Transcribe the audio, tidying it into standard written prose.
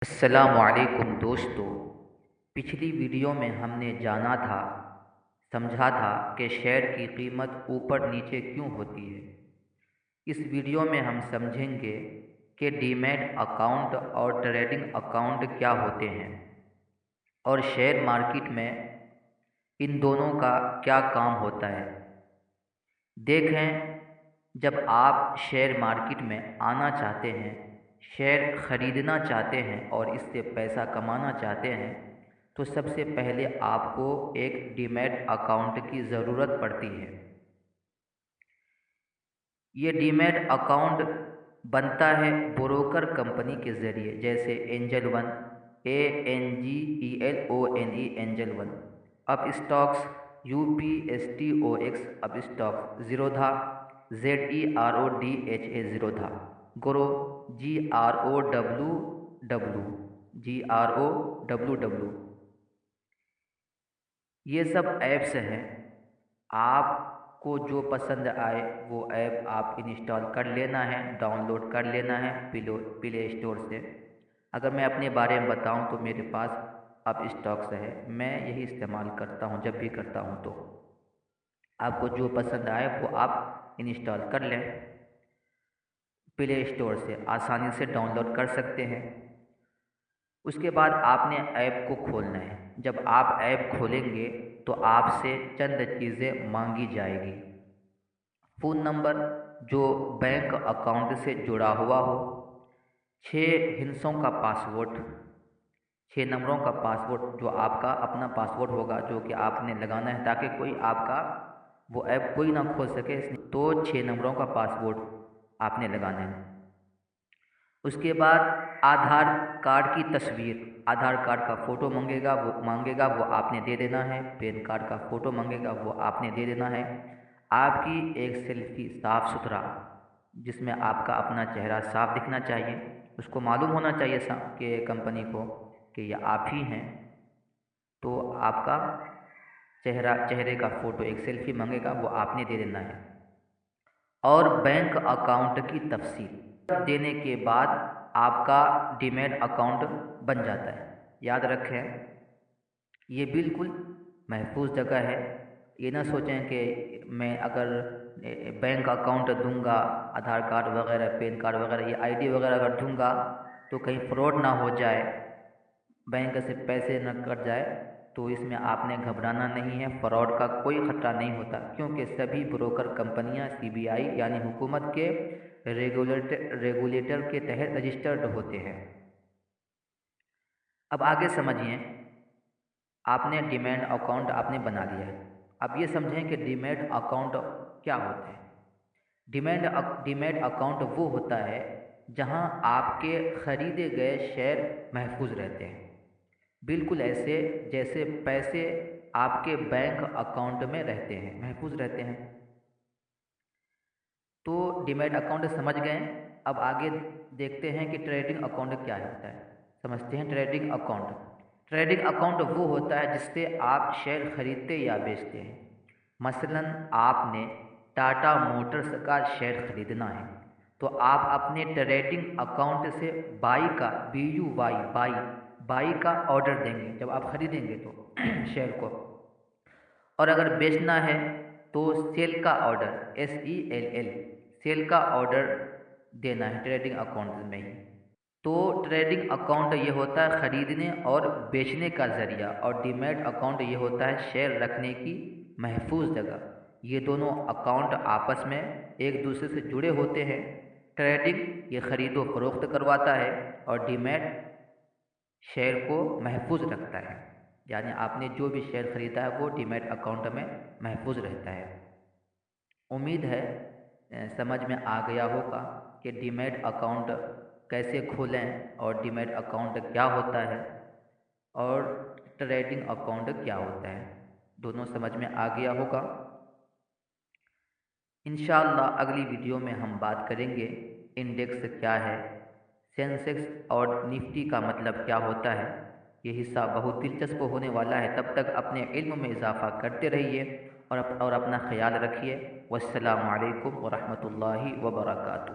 السلام علیکم دوستو، پچھلی ویڈیو میں ہم نے جانا تھا، سمجھا تھا کہ شیئر کی قیمت اوپر نیچے کیوں ہوتی ہے۔ اس ویڈیو میں ہم سمجھیں گے کہ ڈیمیٹ اکاؤنٹ اور ٹریڈنگ اکاؤنٹ کیا ہوتے ہیں اور شیئر مارکیٹ میں ان دونوں کا کیا کام ہوتا ہے۔ دیکھیں، جب آپ شیئر مارکیٹ میں آنا چاہتے ہیں، شیئر خریدنا چاہتے ہیں اور اس سے پیسہ کمانا چاہتے ہیں تو سب سے پہلے آپ کو ایک ڈیمیٹ اکاؤنٹ کی ضرورت پڑتی ہے۔ یہ ڈیمیٹ اکاؤنٹ بنتا ہے بروکر کمپنی کے ذریعے، جیسے Angel One, ANGELONE، Angel One, Upstox, UPSTOX Upstox, Zerodha, ZERODHA Zerodha, Groww, GROWW، یہ سب ایپس ہیں۔ آپ کو جو پسند آئے وہ ایپ آپ انسٹال کر لینا ہے، ڈاؤن لوڈ کر لینا ہے پلے اسٹور سے۔ اگر میں اپنے بارے میں بتاؤں تو میرے پاس اپ اسٹاکس ہے، میں یہی استعمال کرتا ہوں جب بھی کرتا ہوں۔ تو آپ کو جو پسند آئے وہ آپ انسٹال کر لیں، پلے اسٹور سے آسانی سے ڈاؤن لوڈ کر سکتے ہیں۔ اس کے بعد آپ نے ایپ کو کھولنا ہے۔ جب آپ ایپ کھولیں گے تو آپ سے چند چیزیں مانگی جائے گی۔ فون نمبر جو بینک اکاؤنٹ سے جڑا ہوا ہو، 6 ہندسوں کا پاسورڈ، 6 نمبروں کا پاسورڈ جو آپ کا اپنا پاسورڈ ہوگا، جو کہ آپ نے لگانا ہے تاکہ کوئی آپ کا وہ ایپ کوئی نہ کھول سکے، تو 6 نمبروں کا پاسورڈ آپ نے لگانا ہے۔ اس کے بعد آدھار کارڈ کی تصویر، آدھار کارڈ کا فوٹو مانگے گا وہ آپ نے دے دینا ہے۔ پین کارڈ کا فوٹو مانگے گا وہ آپ نے دے دینا ہے۔ آپ کی ایک سیلفی صاف ستھرا، جس میں آپ کا اپنا چہرہ صاف دکھنا چاہیے، اس کو معلوم ہونا چاہیے کہ کمپنی کو کہ یہ آپ ہی ہیں، تو آپ کا چہرے کا فوٹو ایک سیلفی مانگے گا وہ آپ نے دے دینا ہے۔ اور بینک اکاؤنٹ کی تفصیل دینے کے بعد آپ کا ڈیمیٹ اکاؤنٹ بن جاتا ہے۔ یاد رکھیں، یہ بالکل محفوظ جگہ ہے۔ یہ نہ سوچیں کہ میں اگر بینک اکاؤنٹ دوں گا، آدھار کارڈ وغیرہ، پین کارڈ وغیرہ، یہ ID وغیرہ اگر دوں گا تو کہیں فراڈ نہ ہو جائے، بینک سے پیسے نہ کٹ جائے، تو اس میں آپ نے گھبرانا نہیں ہے۔ فراڈ کا کوئی خطرہ نہیں ہوتا، کیونکہ سبھی بروکر کمپنیاں CBI یعنی حکومت کے ریگولیٹر کے تحت رجسٹرڈ ہوتے ہیں۔ اب آگے سمجھیں، آپ نے ڈیمیٹ اکاؤنٹ آپ نے بنا لیا ہے۔ اب یہ سمجھیں کہ ڈیمیٹ اکاؤنٹ کیا ہوتا ہے۔ ڈیمیٹ اکاؤنٹ وہ ہوتا ہے جہاں آپ کے خریدے گئے شیئر محفوظ رہتے ہیں، بالکل ایسے جیسے پیسے آپ کے بینک اکاؤنٹ میں رہتے ہیں، محفوظ رہتے ہیں۔ تو ڈیمیٹ اکاؤنٹ سمجھ گئے، اب آگے دیکھتے ہیں کہ ٹریڈنگ اکاؤنٹ کیا ہوتا ہے۔ سمجھتے ہیں ٹریڈنگ اکاؤنٹ وہ ہوتا ہے جس سے آپ شیئر خریدتے یا بیچتے ہیں۔ مثلاً آپ نے ٹاٹا موٹرز کا شیئر خریدنا ہے تو آپ اپنے ٹریڈنگ اکاؤنٹ سے بائی کا آرڈر دیں گے جب آپ خریدیں گے تو شیئر کو، اور اگر بیچنا ہے تو سیل کا آرڈر، SELL، سیل کا آرڈر دینا ہے ٹریڈنگ اکاؤنٹ میں ہی۔ تو ٹریڈنگ اکاؤنٹ یہ ہوتا ہے خریدنے اور بیچنے کا ذریعہ، اور ڈیمیٹ اکاؤنٹ یہ ہوتا ہے شیئر رکھنے کی محفوظ جگہ۔ یہ دونوں اکاؤنٹ آپس میں ایک دوسرے سے جڑے ہوتے ہیں۔ ٹریڈنگ یہ خرید و فروخت کرواتا ہے اور ڈیمیٹ شیئر کو محفوظ رکھتا ہے، یعنی آپ نے جو بھی شیئر خریدا ہے وہ ڈیمیٹ اکاؤنٹ میں محفوظ رہتا ہے۔ امید ہے سمجھ میں آ گیا ہوگا کہ ڈیمیٹ اکاؤنٹ کیسے کھولیں اور ڈیمیٹ اکاؤنٹ کیا ہوتا ہے اور ٹریڈنگ اکاؤنٹ کیا ہوتا ہے، دونوں سمجھ میں آ گیا ہوگا۔ انشاءاللہ اگلی ویڈیو میں ہم بات کریں گے انڈیکس کیا ہے، سینسیکس اور نفٹی کا مطلب کیا ہوتا ہے۔ یہ حصہ بہت دلچسپ ہونے والا ہے، تب تک اپنے علم میں اضافہ کرتے رہیے اور اپنا خیال رکھیے۔ والسلام علیکم ورحمۃ اللہ وبرکاتہ۔